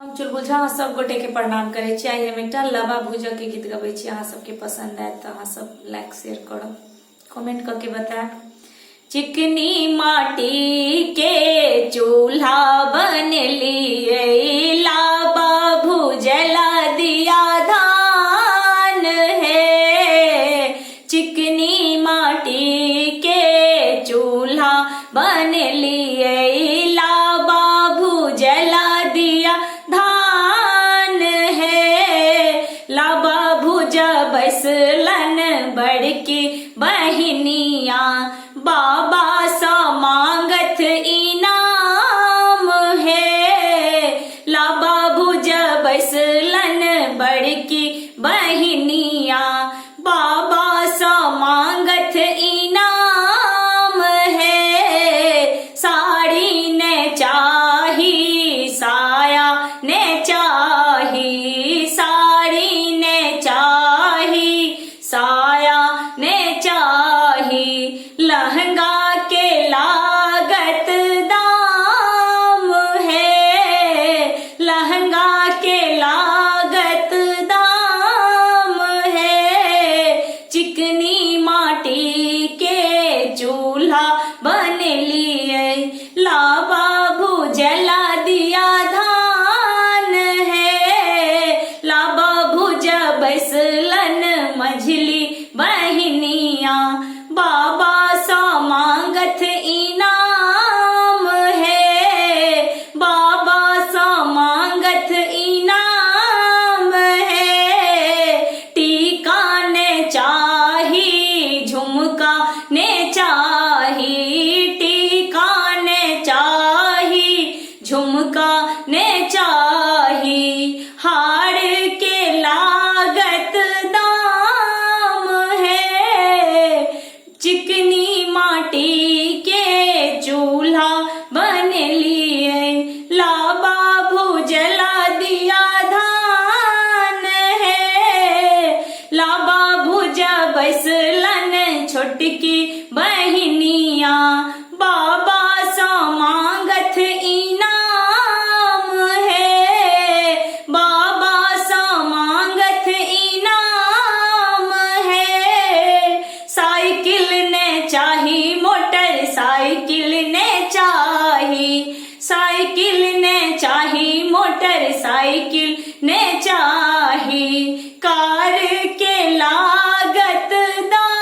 हम चुलबुल झा अहाँ सब गोटे के प्रणाम करे छी। आइ हम एकटा लाबा भुजक के गीत गबै छी। अहाँ सबके पसंद आयत तो अहाँ सब लाइक शेयर करब, कमेंट करके बताएब। चिकनी माटी के चूल्हा बनलिए, लाबा भुजला दिया धान है। चिकनी माटी के चूल्हा बनलिए, लाबा भुजला दिया धान है। लाबा भुजा बैसलन बड़की बहनिया, बाबा सा मांगत इनाम है। लाबा भुजा बैसलन बड़की बहनिया, बाबा सा मांगत इनाम है। साड़ी ने चाही, साया ने चाही, साड़ी ने चाही, साया ने चाही। लहंगा के लागत दाम है, लहंगा के लागत दाम है। चिकनी माटी के चूल्हा बनलिए, लाबा भुजला दिया धान है। लाबा भुजा बैसलन मझली बहनिया, बाबा सा मांगत इनाम है। बाबा सा मांगत इनाम है। टीका ने चाही, झुमका ने चाही, टीका ने चाही, झुमका ने चाही। हार के लागत दाम है, चिकनी माटी के चूल्हा बनलिए, लाबा भुजला दिया धान है। लाबा भुजा बैसलन छोटकी बहनिया, बाबा सा मांगत इनाम है। बाबा सा मांगत इनाम है। साइकिल ने चाही, मोटर साइकिल ने चाही, साइकिल ने चाही, मोटर साइकिल ने चाही। कार के लागत दाम